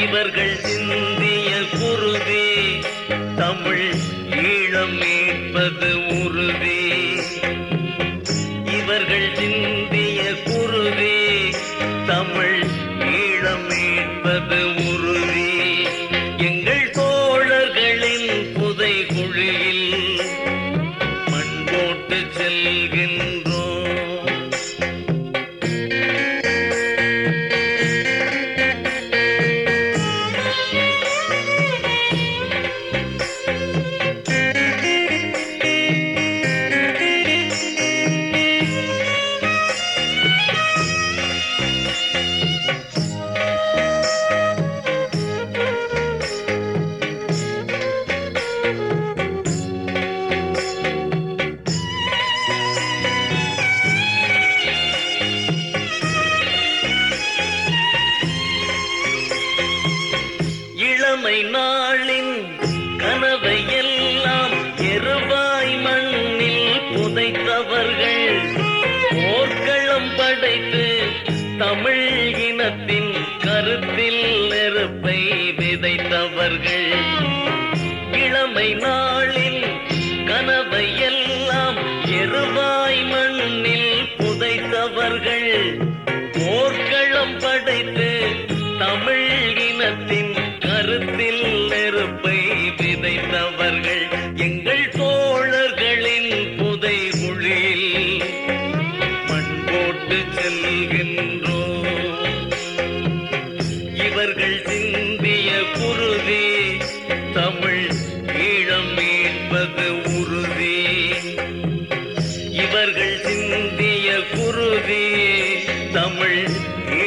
இவர்கள் சிந்திய குருதி தமிழ் ஈழம் மீட்பது உறுதி. இவர்கள் சிந்திய குருதி தமிழ் ஈழம் மீட்பது உறுதி. எங்கள் தோழர்களின் புதை குழியில் மண் போட்டு செல்கின்றோம். இளமை நாளின் கனவை எல்லாம் எருவாய் மண்ணில் புதைத்தவர்கள், போர்க்களம் படைத்து தமிழ் இனத்தின் கருத்தில் நெருப்பை விதைத்தவர்கள். இளமை நாளின் கனவை எல்லாம் எருவாய் மண்ணில் புதைத்தவர்கள், போர்க்களம் படைத்து தமிழ் இனத்தின் கருத்தில் நெருப்பை விதைத்தவர்கள். எங்கள் தோழர்களின் புதை குழியில் மண் போட்டு செல்கின்றோம். இவர்கள் சிந்திய குருதி தமிழ் ஈழம் மீட்பது உறுதி. இவர்கள் சிந்திய குருதி தமிழ்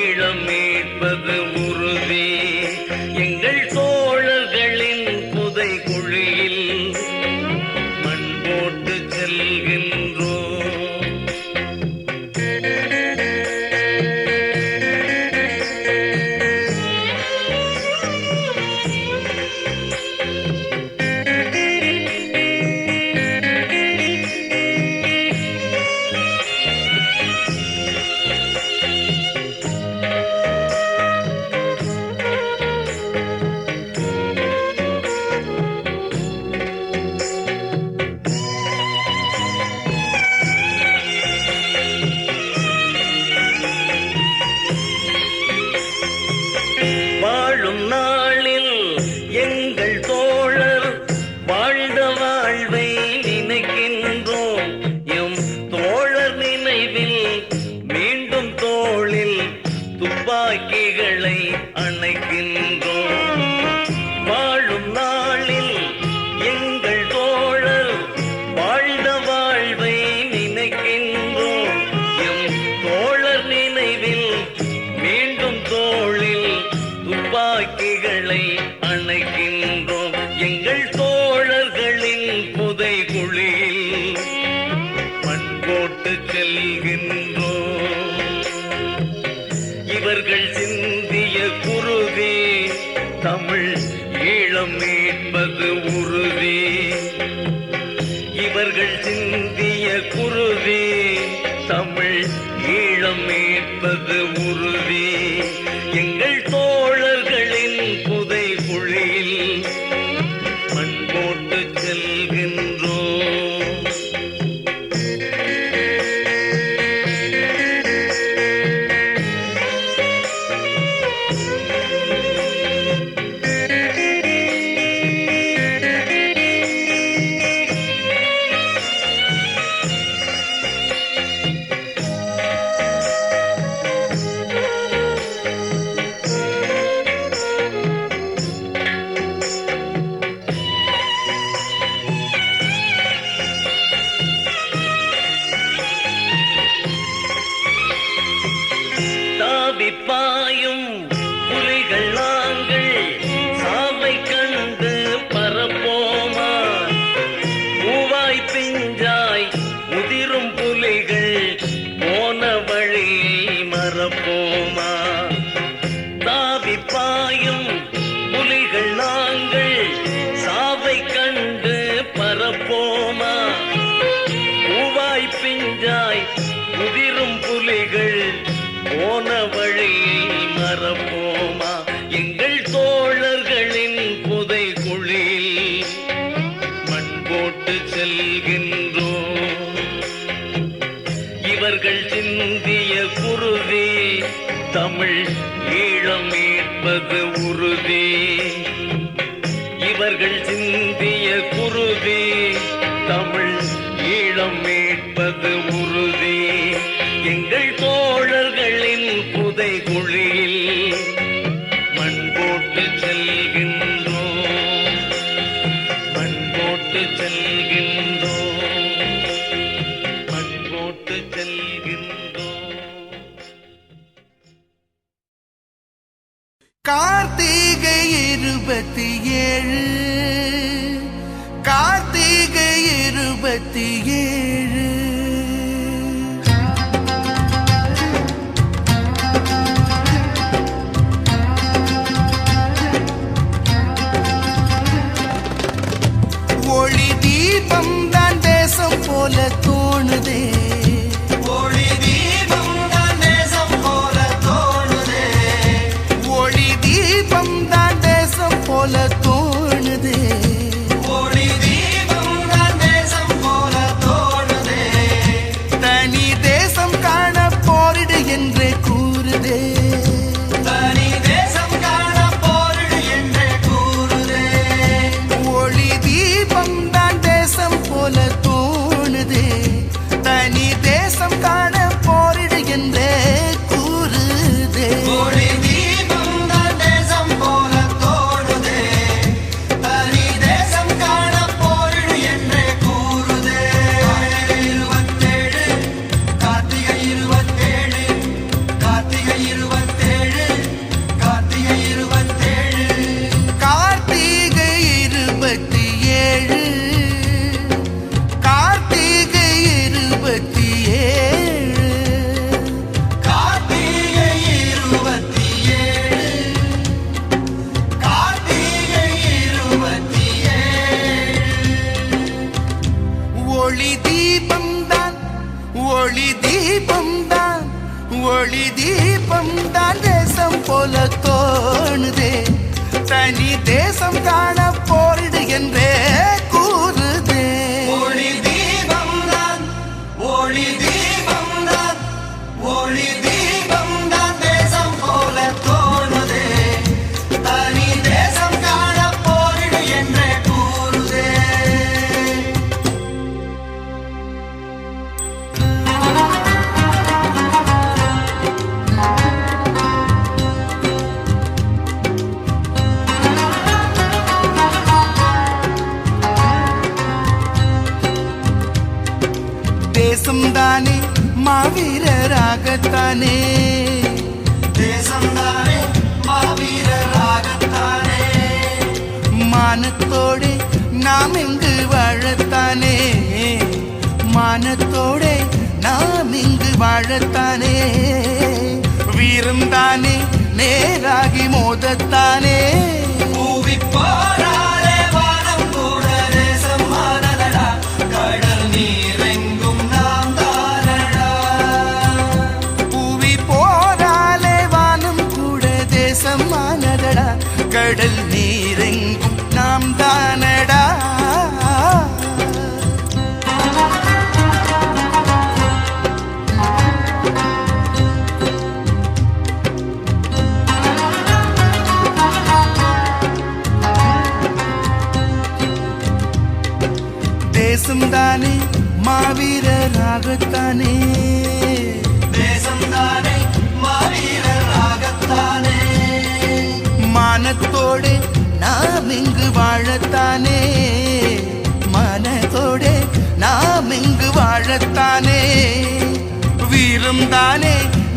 ஈழம் மீட்பது உறுதி. எங்கள் தோழர்களின் புதை குழியில் மண் போட்டு செல்கின்றோம். வாழும் நாளில் எங்கள் தோழர் வாழ்ந்த வாழ்வை நினைக்கின்றோம். எம் தோழர் நினைவில் மீண்டும் தோளில் துப்பாக்கிகளை அணைக்கின்றோம். வாழும் நாளில் எங்கள் தோழர் வாழ்ந்த வாழ்வை நினைக்கின்றோம். எம் தோழர் நினைவில் மீண்டும் தோளில் துப்பாக்கிகளை அணைக்கின்றோம். எங்கள் தோழர்களின் புதை குழியில் மண் போட்டு செல்கின்றோம். இவர்கள் சிந்திய குருதி தமிழ் ஈழம் மீட்பது உறுதி. இவர்கள் சிந்திய குருதி தமிழ் ஈழம் மீட்பது உறுதி. எங்கள் தோழர்களின் புதை குழியில் மண் போட்டு செல்கின்றோம். உறுதி. இவர்கள் சிந்திய குருதி தமிழ் ஈழம் மீட்பது உறுதி. எங்கள் தோழர்களின் புதை குழியில் மண் போட்டு செல்கின்றோம், மண் போட்டு செல்கின்றோம், மண் போட்டு செல்கின்றோம். கார்த்திகை 27, கார்த்திகை 27. ஒளி தீபம் தான் தேசம் போல தோணுதே, ஒளி தீபம் தான் தேசம் போல தோணுதே, ஒளி தீபம் தான் தேசம் போல தோணுதே, ஒளி தீபம் தான் தேசம் போல தோணுதே. தனி தேசம் காண போரிடு என்றே கூறுதே, தனி தேசம் காண போரிடு என்றே கூறுதே. ஒளி தீபம் தான் தேசம் போல தோணுதே, தனி தேசம் காண போரிடு என்றே கூறுதே. ஒளி தீபம் தான் தேசம் போல தோணுதே, தனி தேசம் காண போரிடு என்றே கூறுதே. கார்த்திகை 27, கார்த்திகை 27, கார்த்திகை 27, கார்த்திகை 27, கார்த்திகை 27, கார்த்திகை 27, கார்த்திகை 27. ஒளி தீபம் தான், ஒளி தீபம் தான், ஒளி தீபம் தான் தேசம் போல தோணுதே, தனி தேசம் காண போரிடு என்றே கூறுதே. ஒளி தீபம் தான், ஒளி தீபம் தான், ஒளி தீபம் தான் தேசம் போல தோணுதே, தனி தேசம் காண போரிடு என்றே கூறுதே. தேசம்தானே மாவீரராகத்தானே, தேசம்தானே மாவீரராகத்தானே. மானத்தோடு நாம் இங்கு வாழத்தானே, மானத்தோடு நாம் இங்கு வாழத்தானே. வீரம்தானே நேராகி மோதத்தானே. பூவி போராளே வானம் கூட தேசம் மானதடா, கடல் நீரெங்கும் நாம் தானடா. பூவி போராளே வானம் கூட தேசம் மானதடா, கடல் நீரெங்கும் நாம் தானடா. தேசம்தானே மாவீரராகத்தானே, தேசம்தானே மாவீரராகத்தானே. மானத்தோடு நாம் இங்கு வாழத்தானே, மானத்தோடு நாம் இங்கு வாழத்தானே. வீரம்தானே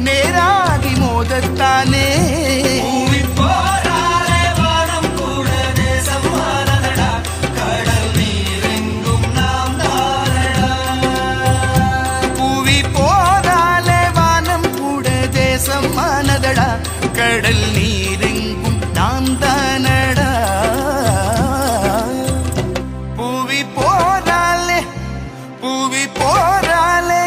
நேராகி மோதத்தானே. கடல் நீரெங்கும் நாம் தானடா. பூவி போராலே, பூவி போராலே,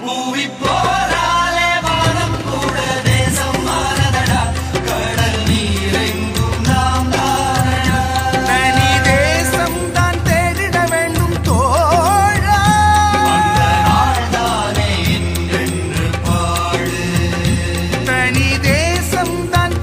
பூவி போராலே வானம் கூட தேசம் மாறதடா, கடல் நீரெங்கும் நாம் தானடா. தனி தேசம் தான் தேடிட வேண்டும் தோழா, அந்த நாள் தானே என்றென்று பாடு. தனி தேசம் தான்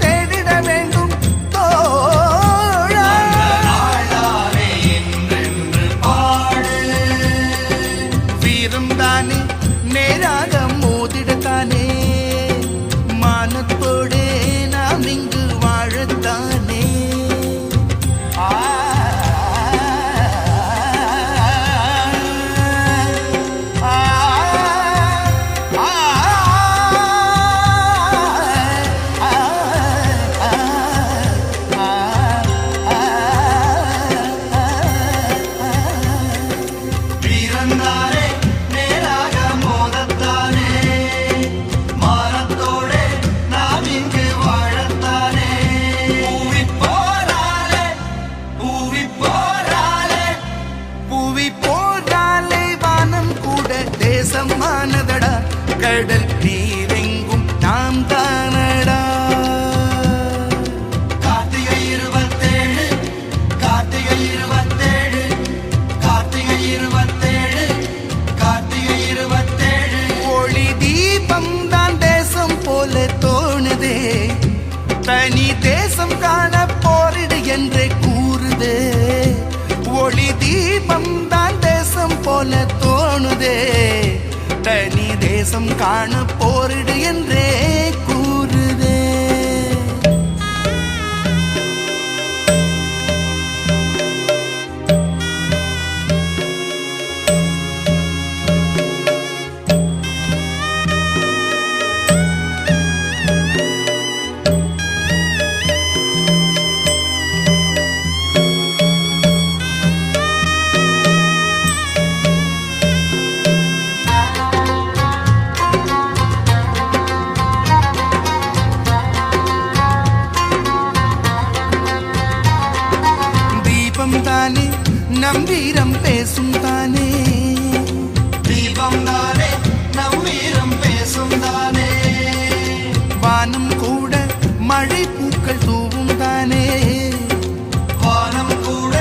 தீபம் தான் தேசம் போல தோணுதே தனி தேசம் காண போரிடு என்றே கூறுதே தானே நம் வீரம் பேசும் தானே தீபம் தானே நம் வீரம் பேசும் தானே வானம் கூட மழை பூக்கள் தூவும் தானே வானம் கூட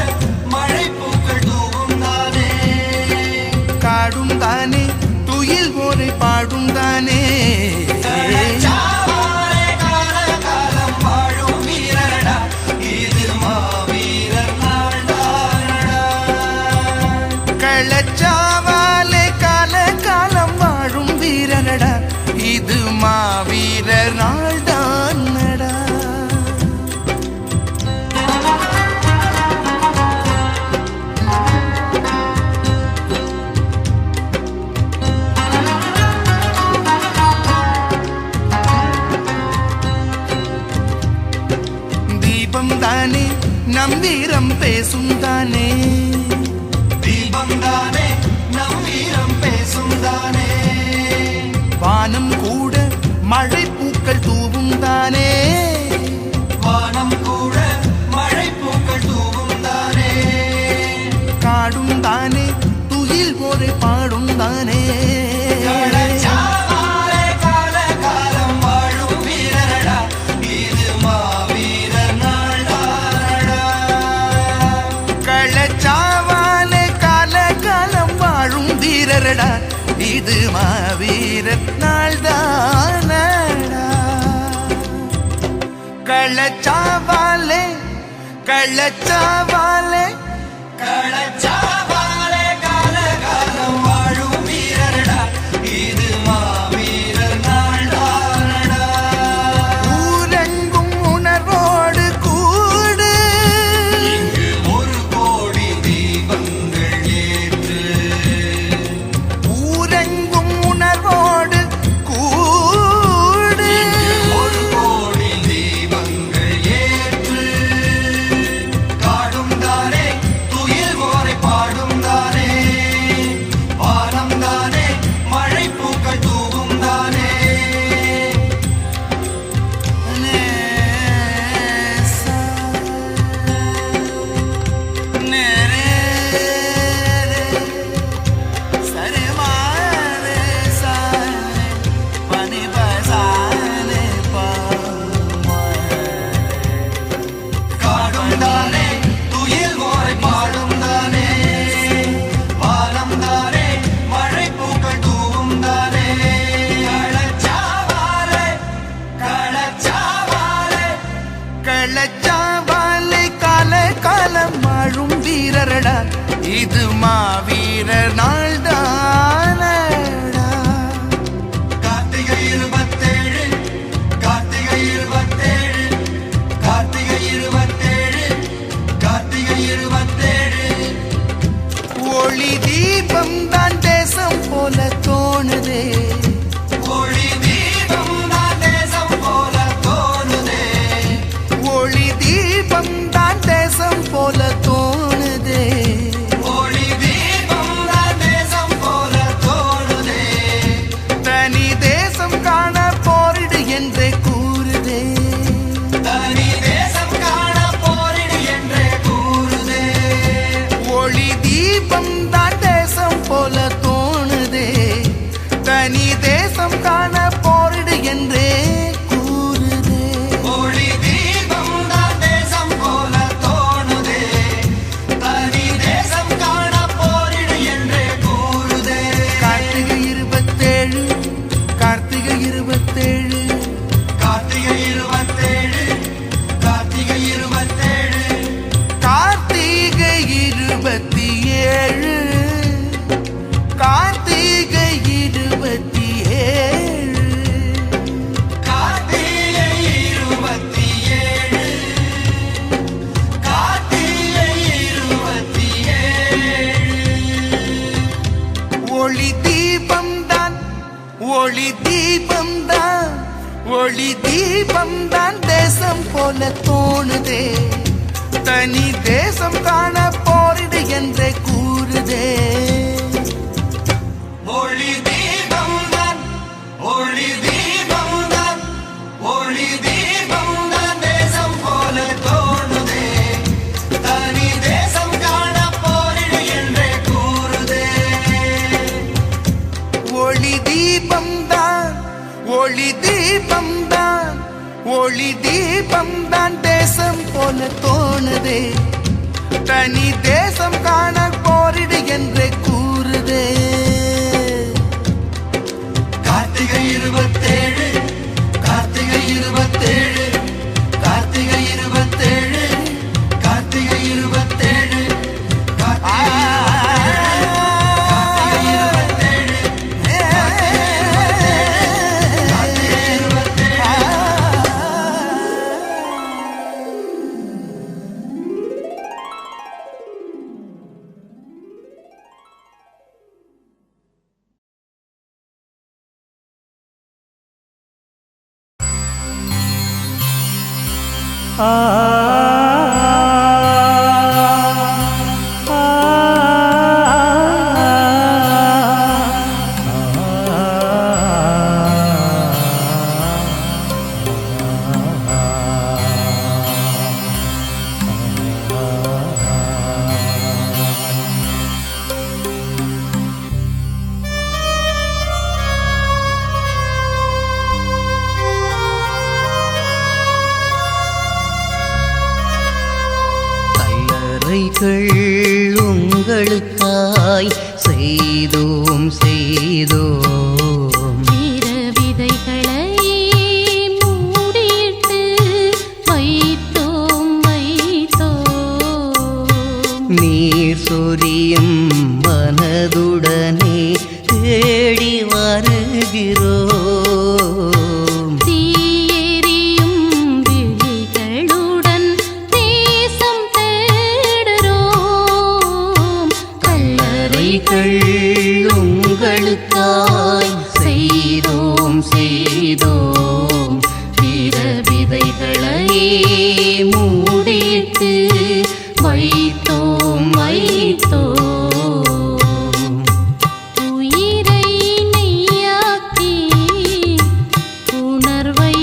மழை பூக்கள் தூவும் தானே காடும் தானே துயில் ஓரை பாடும் தானே கள்ளச்சாவாலே கால காலம் வாழும் வீரனடா இது மாவீரர் நாள் தானடா தீபம் தானே நம் வீரம் பேசும் தானே தீபம் தானே நம் வீரம் பேசும் தானே வானம் கூட மழை பூக்கள் தூவும் தானே வானம் கூட மழை பூக்கள் தூவும் தானே காடும் தானே துயில் ஓரை பாடும் தானே கள்ளச்சாவாலே கால காலம் வாழும் வீரனடா இது மாவீரர் நாள் தானடா கள்ளச்சாவாலே கால காலம் வாழும் வீரரடா இது மாவீரர் நாள் தானடா கள்ளச்சாவாலே கள்ளச்சாவாலே கள்ளச்சாவாலே கால காலம் வாழும் வீரனடா இது மாவீரர் நாள் தானடா ஊரெங்கும் உணர்வோடு கூடு இங்கு ஒரு கோடி தீபங்கள் ஏற்று ஊரெங்கும் உணர்வோடு கூடு ஒரு கோடி தீபங்கள் ஏற்று காடும் தானே துயில் ஓரை பாடும் தானே வானம் தானே மழை பூக்கள் தூவும் தானே காடும் தானே துயில் ஓரை பாடும் தானே வானம் தானே மழை பூக்கள் தூவும் தானே கள்ளச்சாவாலே கள்ளச்சாவாலே கள்ளச்சாவாலே கால காலம் வாழும் வீரரடா இது மாவீரர் நாள் தானடா கார்த்திகை 27 கார்த்திகை 27 கார்த்திகை 27 கார்த்திகை 27 ஒளி தீபம் தான் தேசம் போல தோணுதே ஒளி தீபம் தான் தேசம் போல தோணுதே ஒளி தீபம் தான் தேசம் போல தோணுதே ஒளி தீபம் தான் தேசம் போல தோணுதே தனி தேசம் காண போரிடு என்றே கூறுதே தனி தேசம் காண போரிடு என்றே கூறுதே ஒளி தீபம் தான் தேசம் போல தோணுதே தனி தேசம் காண போரிடு என்றே கூறுதே ஒளி தீபம் தான் தேசம் போல ஒளி தீபம் தான் தேசம் போல தோணுதே, தனி தேசம் காண போரிடு என்றே கூறுதே. ஒளி தீபம் தான், ஒளி தீபம் தான், ஒளி தீபம் தான் தேசம் போல தோணுதே, தனி தேசம் காண போரிடு என்றே கூறுதே. ஒளி தீபம் தான், ஒளி தீபம் தான், ஒளி தீபம் தான் தேசம் போல தோணுதே, தனி தேசம் காண போரிடு என்றே கூறுதே. கார்த்திகை 27, கார்த்திகை 27, கார்த்திகை 27, கார்த்திகை 27, உங்களுக்காய் செய்தோம் செய்தோம். வீர விதைகளை மூடிட்டு வைத்தோம் வைத்தோம். நீர் சொரியும் மனதுடனே தேடி வருகிறோம். தீயெறியும் விழிகளுடன் தேசம் தேடுறோம். கல்லறைகள் உங்களுக்காய் செய்தோம் செய்தோம். வீர விதைகளை மூடிட்டு வைத்தோம் வைத்தோம். உயிரை நெய்யாக்கி உணர்வை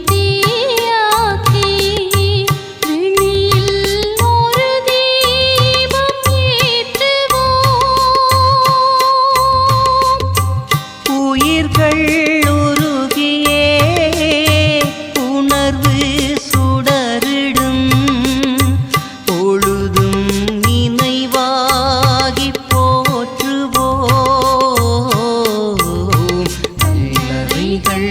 தீயாக்கி விழியில் ஒரு தீபம் ஏற்றுவோம். உயிர்கள் உருகியே உணர்வு சுடரிடும் பொழுதும் நினைவாகி போற்றுவோம். கல்லறைகள்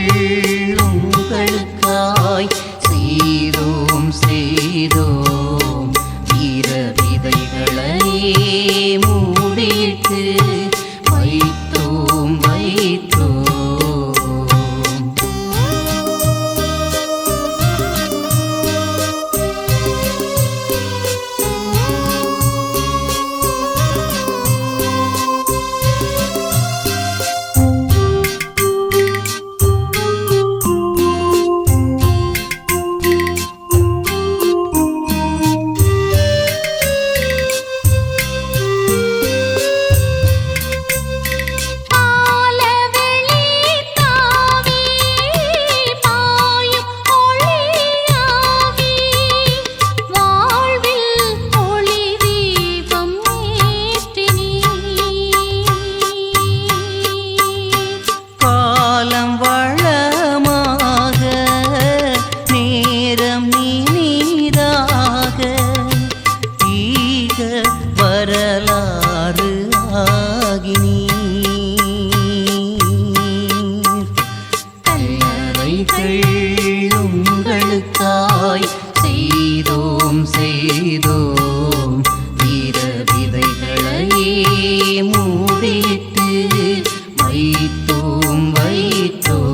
உங்களுக்காய் செய்தோம் செய்தோம். வீர விதைகளை மூடிட்டு வைத்தோம் வைத்தோம். பாலவெளி தாவி பாயும் ஒளியாகி வாழ்வில் ஒளி தீபம் ஏற்றினீர். காலம் வளமாக நேரம் நீராக ஈக வரலாறு ஆகினீர். கல்லறைகள் உங்களுக்காய் செய்தோம் செய்தோம். வீர விதைகளை மூடிட்டு வைத்தோம் வைத்தோம்.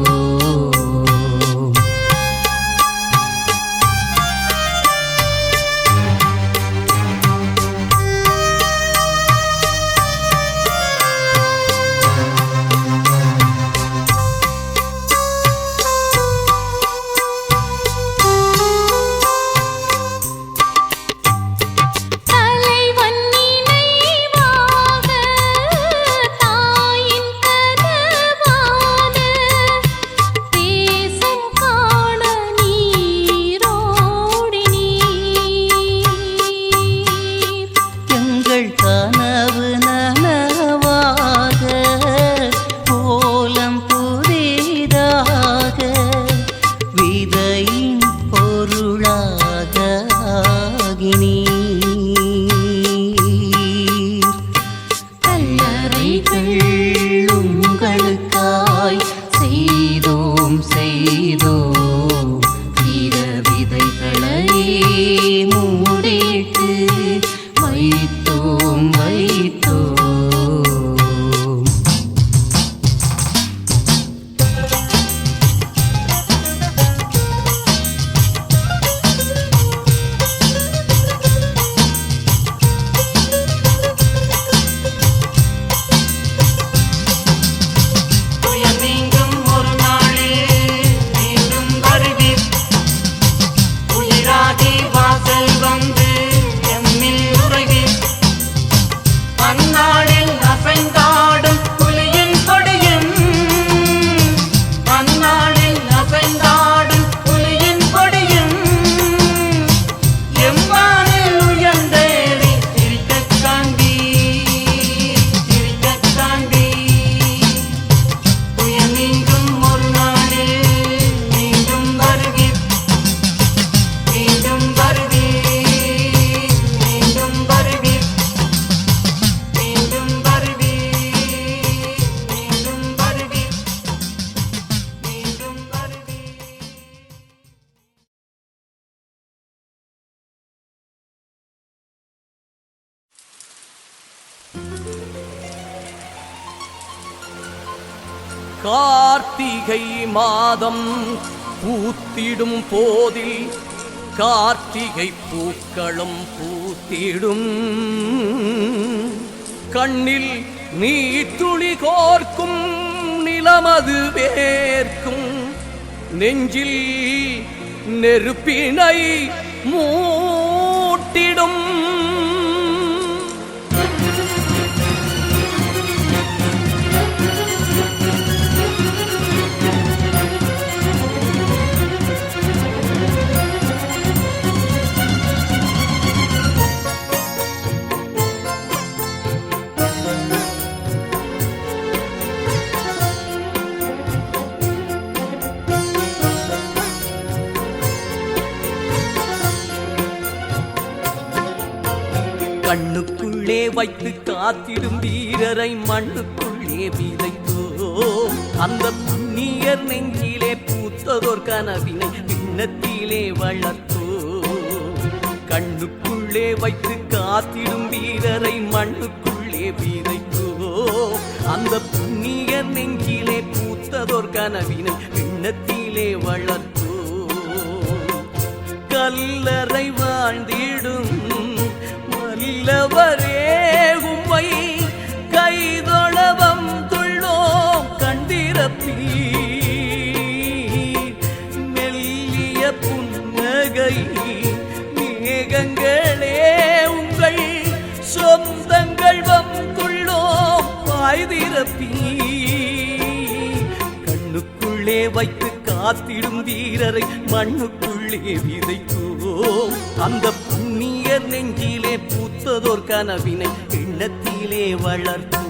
எங்கள் கனவு நனவாக கோலம் புதிதாக விதையின் பொருளாக ஆகினீர். கல்லறைகள் உங்களுக்காய் செய்தோம் செய்தோம் வீர விதைகளை மூடிட்டு வைத்தோம் வைத்தோம். துயர் நீங்கும் ஒரு நாளில் மீண்டும் வருவீர். உயிராகி வாசல் வந்து எம்மில் உறைவீர். அந்நாளில் அசைந்தாடும் புலியின் கொடியும் அந்நாளில் அசைந்தாடும் புலியின் கொடியும் எம்மானில் உயர்ந்தேறி சிரிக்கக் காண்பீர், சிரிக்கக் காண்பீர். துயர் நீங்கும் ஒரு நாளில் மீண்டும் வருவீர். மீண்டும் வருவீர், மீண்டும் வருவீர், மீண்டும் வருவீர், மீண்டும் வருவீர், மீண்டும் வருவீர். கார்த்திகை மாதம் பூத்திடும் போதில் கார்த்திகை பூக்களும் பூத்திடும். கண்ணில் நீர்த்துளி கோர்க்கும் நிலமது வேர்க்கும். நெஞ்சில் நெருப்பினை மூட்டிடும். கண்ணுக்குள்ளே வைத்து காத்திடும் வீரரை மண்ணுக்குள்ளே விதைத்தோம். அந்த புண்ணியர் நெஞ்சிலே பூத்ததோர் கனவினை விண்ணத்திலே வளர்த்தோம். கண்ணுக்குள்ளே வைத்து காத்திடும் வீரரை மண்ணுக்குள்ளே விதைத்தோம். அந்த புண்ணியர் நெஞ்சிலே பூத்ததோர் கனவினை விண்ணத்திலே வளர்த்தோம். கல்லறை வாழ்ந்திடும் வல்லவரே உம்மை கைதொழவம் துள்ளோம் கண்டிரப்பீர். மெல்லிய புன்னகை மேகங்களே உங்கள் சொந்தங்கள் வந்துள்ளோம் வாய்திரப்பீர். கண்ணுக்குள்ளே வைத்து காத்திடும் வீரரை மண்ணுக்குள்ளே விதைத்தோம். அந்த புண்ணியர் நெஞ்சிலே பூத்ததோர் கனவினை எண்ணத்திலே வளர்த்தோம்.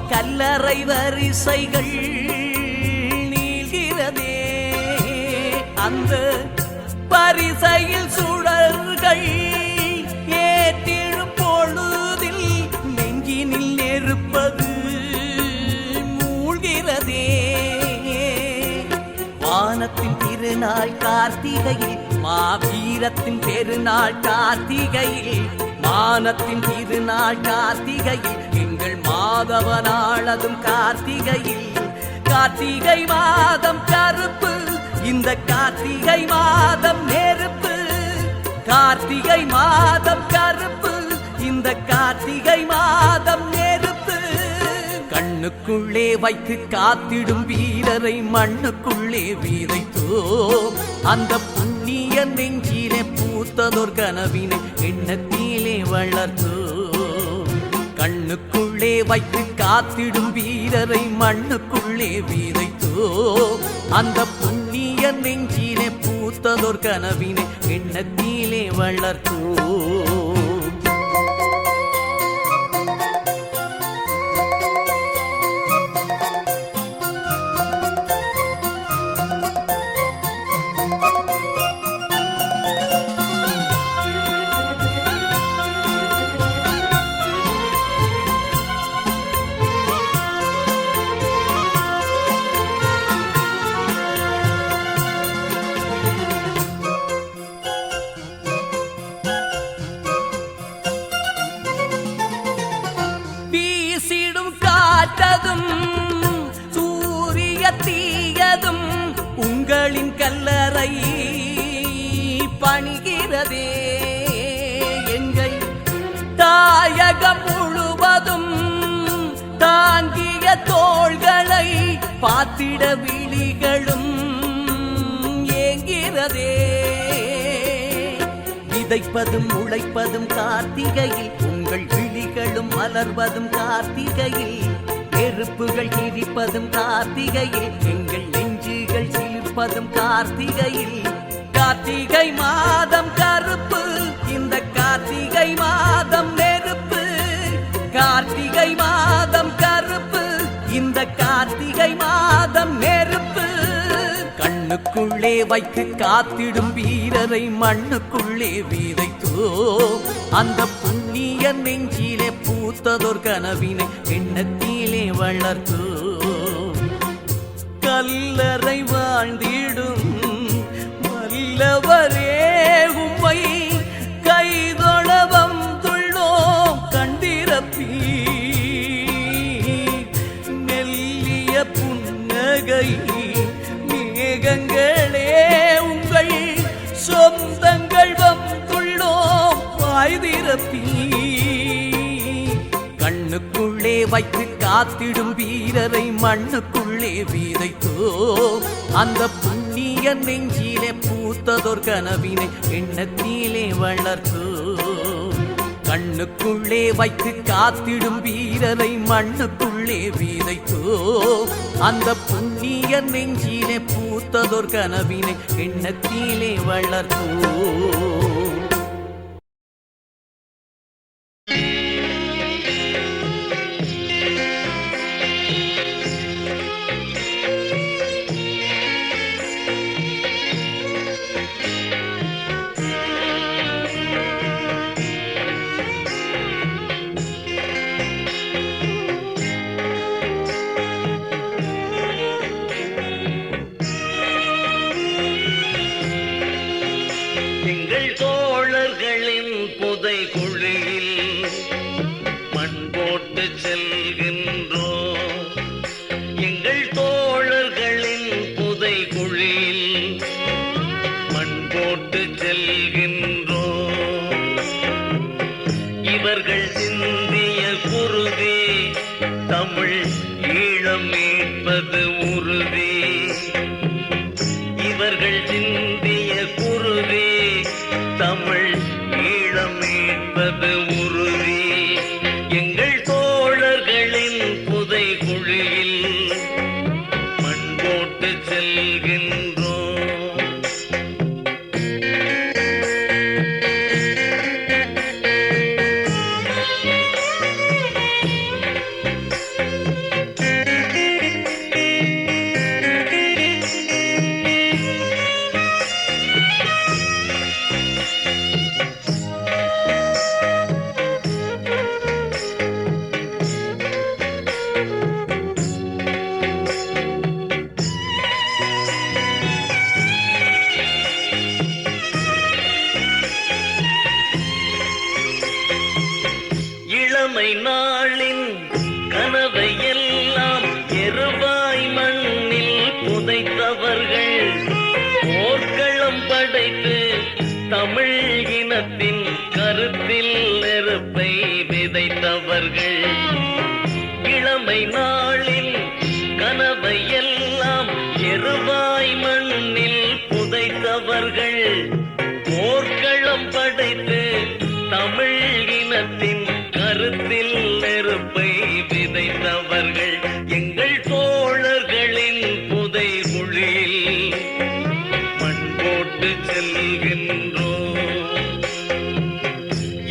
கல்லறை வரிசைகள் நீள்கிறதே. அந்த பரிசையில் சுடர்கள் ஏற்றிடும் பொழுதில் நெஞ்சினில் நெருப்பது மூழ்கிறதே. வானத்தின் திருநாள் கார்த்திகையில் மாவீரத்தின் பெருநாள் கார்த்திகையில் மானத்தின் திருநாள் கார்த்திகையில் எங்கள் மாதவ நாளதும் கார்த்திகையில் கார்த்திகை மாதம் கருப்பு இந்த கார்த்திகை மாதம் நெருப்பு கார்த்திகை மாதம் கருப்பு இந்த கார்த்திகை மாதம் நெருப்பு கண்ணுக்குள்ளே வைத்து காத்திடும் வீரரை மண்ணுக்குள்ளே வீதைத்தோ அந்த புண்ணிய நெஞ்சிலே பூத்ததோர் கனவினை எண்ணத்திலே வளர்த்தோ கண்ணுக்குள்ளே வைத்து காத்திடும் வீரரை மண்ணுக்குள்ளே வீதைத்தோ அந்த புண்ணிய நெஞ்சிலே பூத்ததோர் கனவினை எண்ணத்திலே வளர்த்தோ வீசிடும் காற்றதும் சூரிய தீயதும் உங்களின் கல்லறை பணிகிறதே எங்கள் தாயகம் முழுவதும் தாங்கிய தோள்களை பார்த்திட விழிகளும் ஏங்கிறதே விதைப்பதும் உழைப்பதும் கார்த்திகையில் உங்கள் விழிகளும் மலர்வதும் கார்த்திகையில் நெருப்புகள் கிரிப்பதும் கார்த்திகையில் எங்கள் நெஞ்சுகள் சிலிர்ப்பதும் கார்த்திகையில் கார்த்திகை மாதம் கருப்பு இந்த கார்த்திகை மாதம் நெருப்பு கார்த்திகை மாதம் கருப்பு இந்த கார்த்திகை மாதம் நெருப்பு கண்ணுக்குள்ளே வைத்து காத்திடும் வீரரை மண்ணுக்குள்ளே வீதைத்தோ அந்த புண்ணிய நெஞ்சிலே பூத்ததோர் கனவினை எண்ணத்திலே வளர்த்தோ கல்லறை வாழ்ந்திடும் வல்லவரே உம்மை கைதொழவம் துள்ளோம் கண்டிரப்பி மெல்லிய புன்னகை மேகங்களே உங்கள் சொந்தங்கள் வந்துள்ளோம் வாய்திரப்பி கண்ணுக்குள்ளே வைத்து காத்திடும் வீரரை மண்ணுக்குள்ளே வீதைத்தோ அந்த புண்ணிய நெஞ்சிலே பூத்ததோர் கனவினை எண்ணத்திலே வளர்த்தோ கண்ணுக்குள்ளே வைத்து காத்திடும் வீரரை மண்ணுக்குள்ளே வீதைத்தோ அந்த புண்ணிய நெஞ்சிலே பூத்ததோர் கனவினை எண்ணத்திலே வளர்த்தோ எங்கள் தோழ இளமை நாளின் கனவை எல்லாம் எருவாய் மண்ணில் புதைத்தவர்கள் போர்க்களம் படைத்து தமிழ் இனத்தின் கருத்தில் நெருப்பை விதைத்தவர்கள் இளமை நாளில் கனவை எல்லாம் எருவாய் மண்ணில் புதைத்தவர்கள் போர்க்களம் படைத்து தமிழ் இனத்தின் கருத்தில் நெருப்பை விதைத்தவர்கள் எங்கள் தோழர்களின் புதைகுழியில் மண் போட்டு செல்கின்றோம்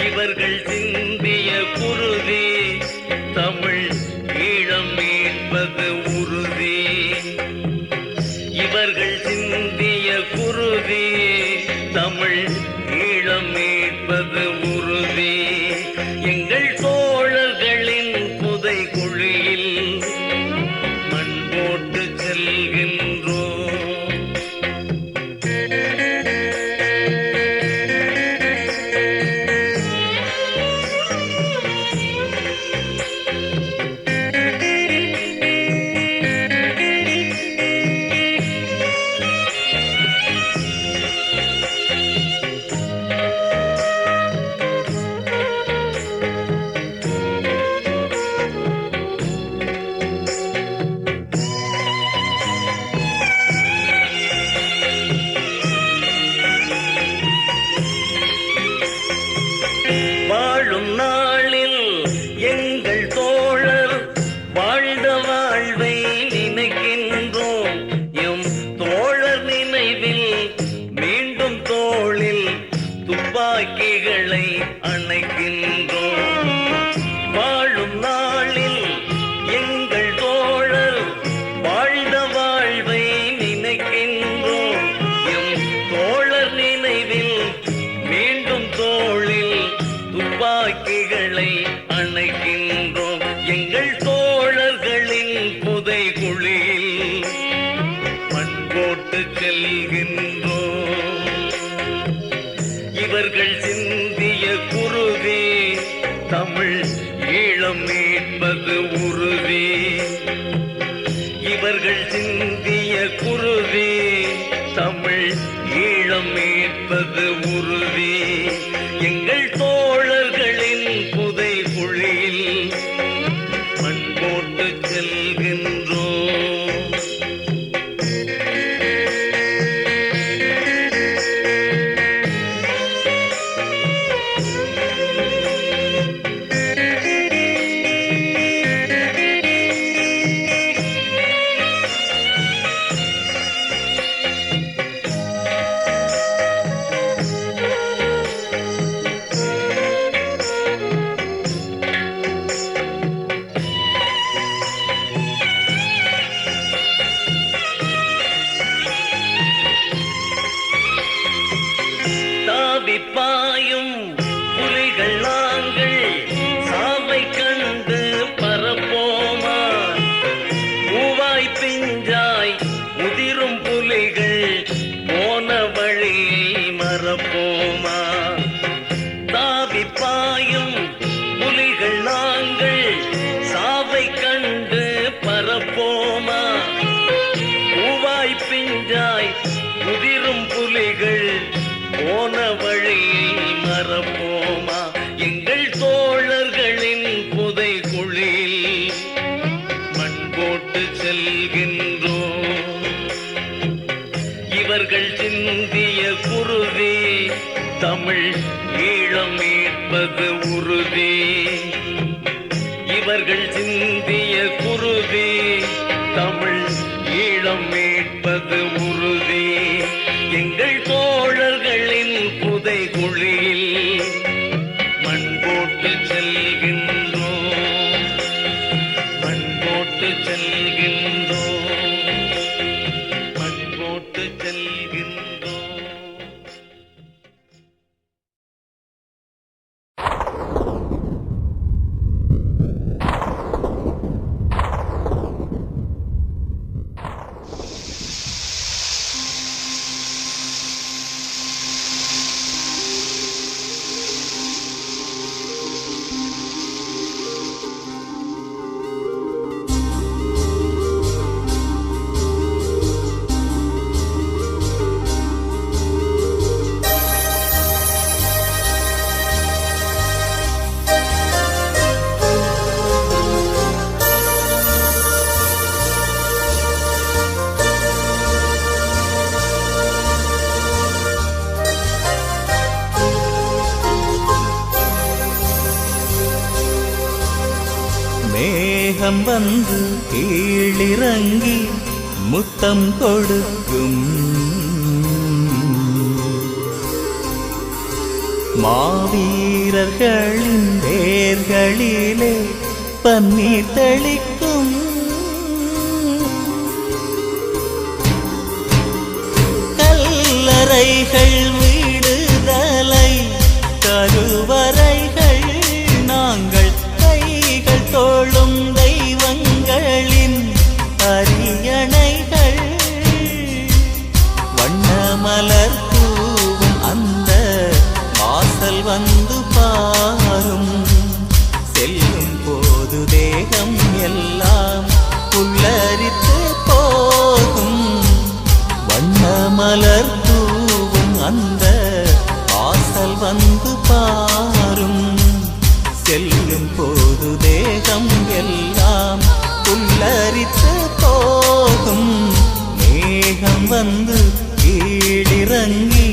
இவர்கள் சிந்திய குருதி தமிழ் ஈழம் மீட்பது உறுதி இவர்கள் சிந்திய குருதி தமிழ் ஈழம் மீட்பது உறுதி எங்கள் தோழர்களின் புதைகுழியில் மண் போட்டு செல்கின்றோம் வாழும் நாளில் எங்கள் தோழர் வாழ்ந்த வாழ்வை நினைக்கின்றோம் எம் தோழர் நினைவில் மீண்டும் தோளில் துப்பாக்கிகளை அணைக்கின்றோம் வாழும் நாளில் எங்கள் தோழர் வாழ்ந்த வாழ்வை நினைக்கின்றோம் எம் தோழர் நினைவில் மீண்டும் தோளில் துப்பாக்கிகளை அணைக்கின்றோம் எங்கள் தோழர்களின் புதைகுழியில் மண் போட்டு செல்கின்றோம் இவர்கள் சிந்திய குருதி தமிழ் ஈழம் மீட்பது உறுதி இவர்கள் சிந்திய குருதி தமிழ் ஈழம் மீட்பது உறுதி எங்கள் தோழர்களின் புதைகுழியில் மண் போட்டு செல்கின்றோம் தாவிப்பாயும் புலிகள் நாங்கள் சாவை கண்டு பரப்போமா பூவாய் பிஞ்சாய் முதிரும் புலிகள் போன வழியை மறப்போமா தாவிப்பாயும் புலிகள் நாங்கள் சாவை கண்டு பரப்போமா பூவாய் பிஞ்சாய் முதிரும் புலிகள் போன வழியை மறப்போமா எங்கள் தோழர்களின் புதைகுழியில் மண் போட்டு செல்கின்றோம் இவர்கள் சிந்திய குருதி தமிழ் ஈழம் மீட்பது உறுதி இவர்கள் சிந்திய குருதி தமிழ் ஈழம் மீட்பது உறுதி எங்கள் தோழர்களின் புதைகுழியில் மண் போட்டு செல்கின்றோம் மண் போட்டு செல்கின்றோம் மண் போட்டு செல்கின்றோம் மேகம் வந்து கீழிறங்கி முத்தம் கொடுக்கும் மாவீரர்களின் வேர்களிலே பன்னீர் தெளிக்கும் கல்லறைகள் விடுதலை கருவறைகள் நாங்கள் கைகள் தோளும் தெய்வங்களின் அரியணைகள் வண்ணமலர் தூவும் அந்த வாசல் வந்து பாரும் செல்லும் போது தேகம் எல்லாம் புல்லரித்து போகும் வண்ணமலர் தூவும் அந்த வாசல் வந்து பாரும் செல்லும் போது தேகம் எல்லாம் புல்லரித்து போகும் மேகம் வந்து கீழிறங்கி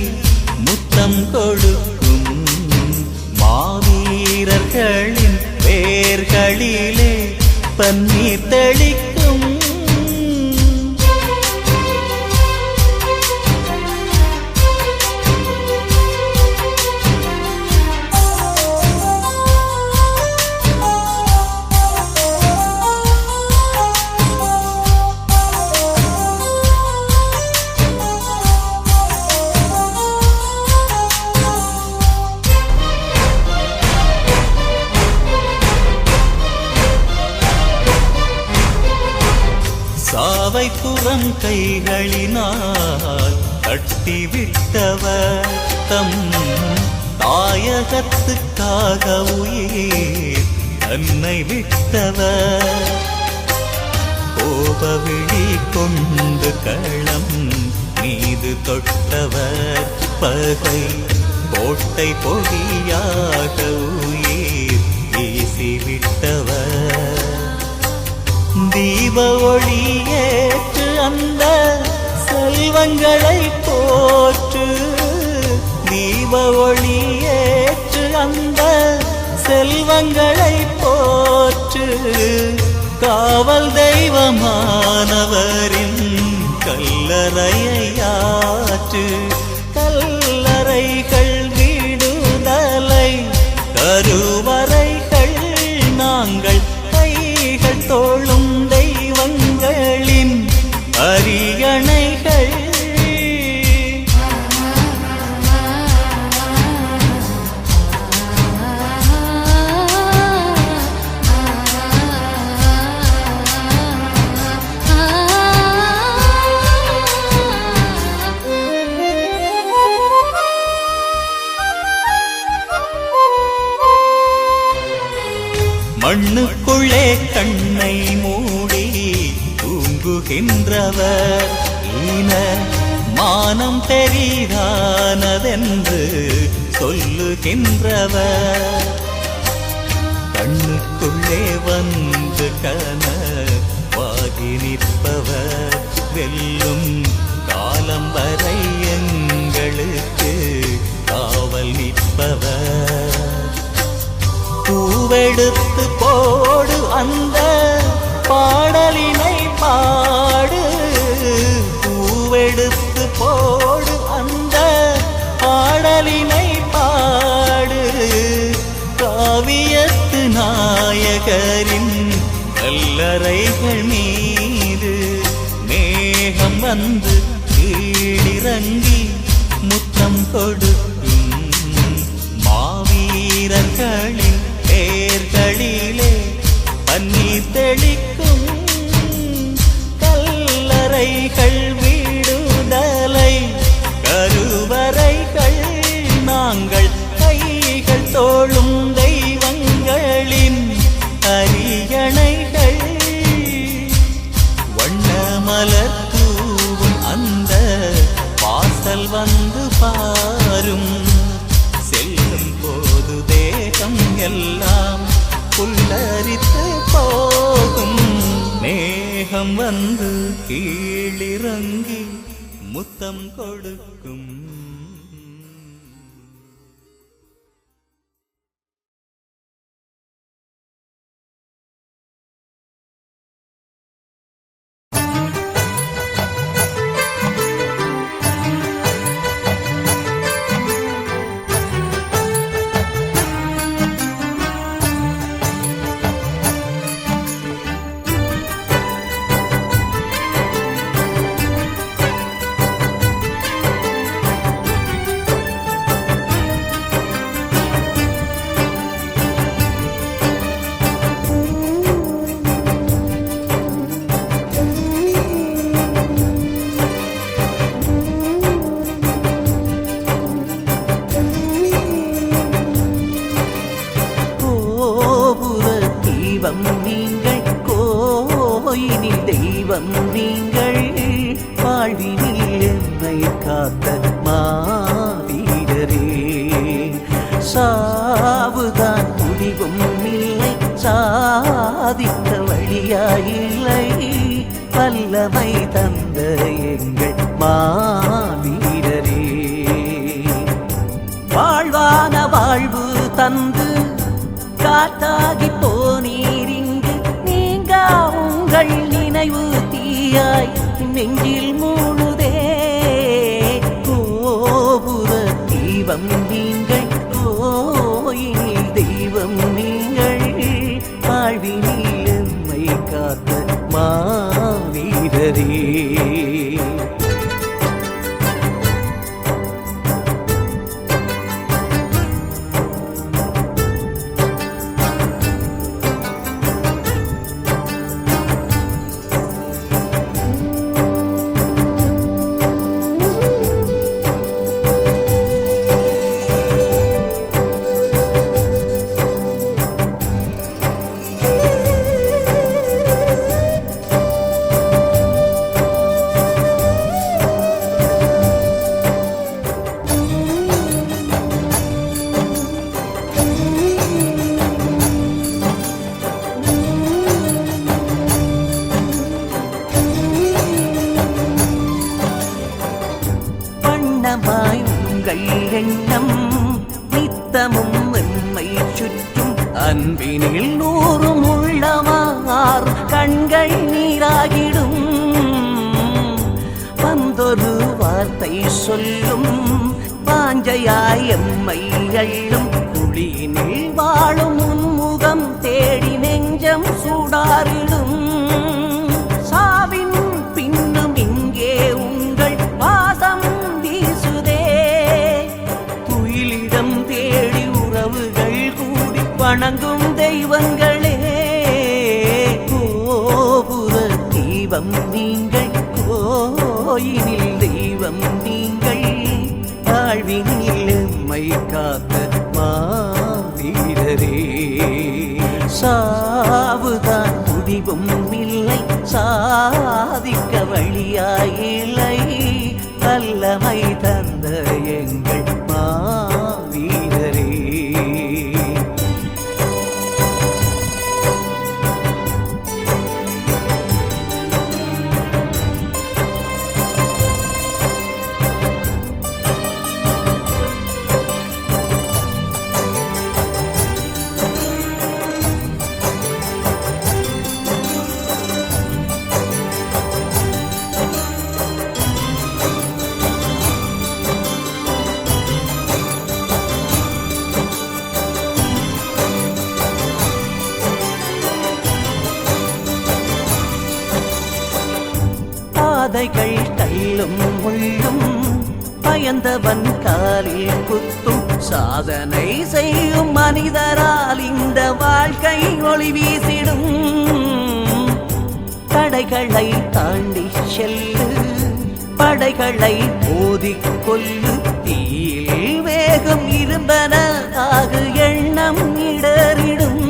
முத்தம் கொடுக்கும் மாவீரர்களின் வேர்களிலே பன்னீர் தெளிக்கும் சாவை புறம் கைகளினால் தட்டிவிட்டவர் தம் தாயகத்துக்காக உயிர் தன்னை விட்டவர் கோபவிழி கொண்டு களம் மீது தொட்டவர் பகை கோட்டை பொடியாக உயிர் வீசிவிட்டவர் தீப ஒளியேற்று அந்த செல்வங்களை போற்று தீப ஒளியேற்று அந்த செல்வங்களை போற்று காவல் தெய்வமானவரின் கல்லறையாற்று கல்லறைகள் விடுதலை கருவறைகள் நாங்கள் கைகள் தோளும் தெய்வங்களின் அரியணைகள் மண்ணுக்குள்ளே கண்ணை மூடி தூங்குகின்றவர் ஈன மானம் பெரிதானதென்று சொல்லுகின்றவர் கண்ணுக்குள்ளே வந்து கனவாகி நிற்பவர் வெல்லும் காலம் வரை எங்களுக்கு காவல் நிற்பவர் பூவெடுத்து போடு அந்த பாடலினை பாடு பூவெடுத்து போடு அந்த பாடலினை பாடு காவியத்து நாயகரின் கல்லறைகள் மீது மேகம் வந்து கீழிறங்கி முத்தம் கொடுக்கும் மாவீரர்களின் பேர்களிலே பன்னீர் தெளிக்கும் கல்லறைகள் விடுதலை கருவறைகள் நாங்கள் கைகள் தோளும் தெய்வங்களின் அரியணைகள் வண்ணமலர் தூவும் அந்த வாசல் வந்து பாரும் செல்லும் போது தேகம் எல்லாம் புல்லரித்து போகும் மேகம் வந்து கீழிறங்கி முத்தம் கொடுக்கும் சாவுதான் முடிவும் இல்லை, சாதிக்க வழியாயில்லை. வல்லமை தந்த எங்கள் மாவீரரே, வாழ்வான வாழ்வு தந்து காத்தாகி போனீரிங்கு, நீங்க உங்கள் நினைவு தீயாய் நெஞ்சில் மூழுதே. கோபுர தீபம் நீங்கள், கோயில் தெய்வம் நீங்கள், வாழ்வினில் எம்மை காத்த மாவீரரே. உங்கள் எண்ணம் நித்தமும் எம்மை சுற்றும், அன்பினில் நூறும் உள்ளமார் கண்கள் நீராகிடும். வந்தொரு வார்த்தை சொல்லும் வாஞ்சையாய் எம்மை அள்ளும், குழியினில் வாழும் உன்முகம் தேடி நெஞ்சம் சூடாரிடும். சாவின் பின்னும் இங்கே உங்கள் வாசம் வீசுதே, துயிலிடம் தேடி உறவுகள் கூடி வணங்கும் தெய்வங்களே. கோபுர தீபம் நீங்கள், கோயிலில் தெய்வம் நீங்கள், வாழ்வினில் எம்மை காத்த மாவீரரே. சாவுதான் முடிவும் இல்லை, சாதிக்க வழியாயில்லை. வல்லமை தந்த எங்கள் மாவீரரே. பாதைகள் கல்லும் முள்ளும், பயந்தவன் காலில் குத்தும், சாதனை செய்யும் மனிதரால் இந்த வாழ்க்கை ஒளி வீசிடும். தடைகளை தாண்டி செல்லு, படைகளை மோதிக் கொல்லு, தீயில் வேகம் இருந்தன ஆகு எண்ணம் இடறிடும்.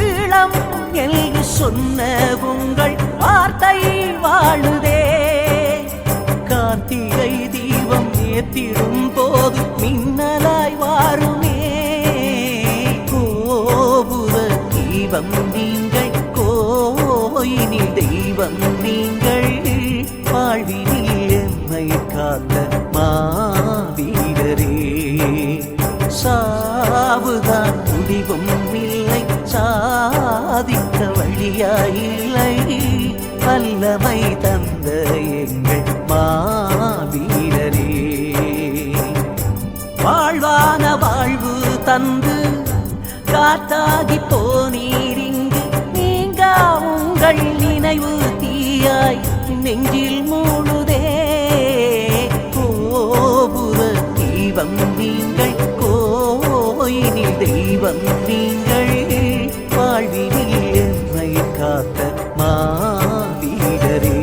ஈழம் என்று சொன்ன உங்கள் வார்த்தை வாழுதே, கார்த்திகை தீபம் ஏத்திடும் போது மின்னலாய் வாருமே. கோபுர தீபம் நீங்கள், கோயிலில் தெய்வம் நீங்கள், வாழ்வினில் எம்மை காத்த மாவீரரே. சாவுதான் முடிவும் இல்லை, சாதிக்க வழியாயில்லை. வல்லமை தந்த எங்கள் மாவீரரே. வாழ்வான வாழ்வு தந்து காத்தாகி போனீரிங்கு, நீங்க உங்கள் நினைவு தீயாய் நெஞ்சில் மூழுதே. கோபுர தீபம் நீங்கள், கோயிலில் தெய்வம் நீங்கள், வாழ்வினில் எம்மை காத்த மாவீரரே.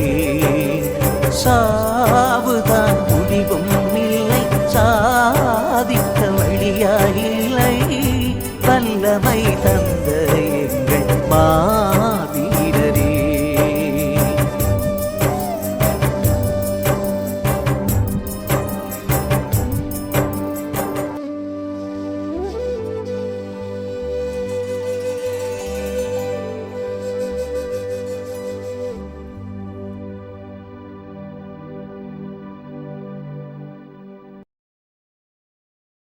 சாவுதான் முடிவும் இல்லை, சாதிக்க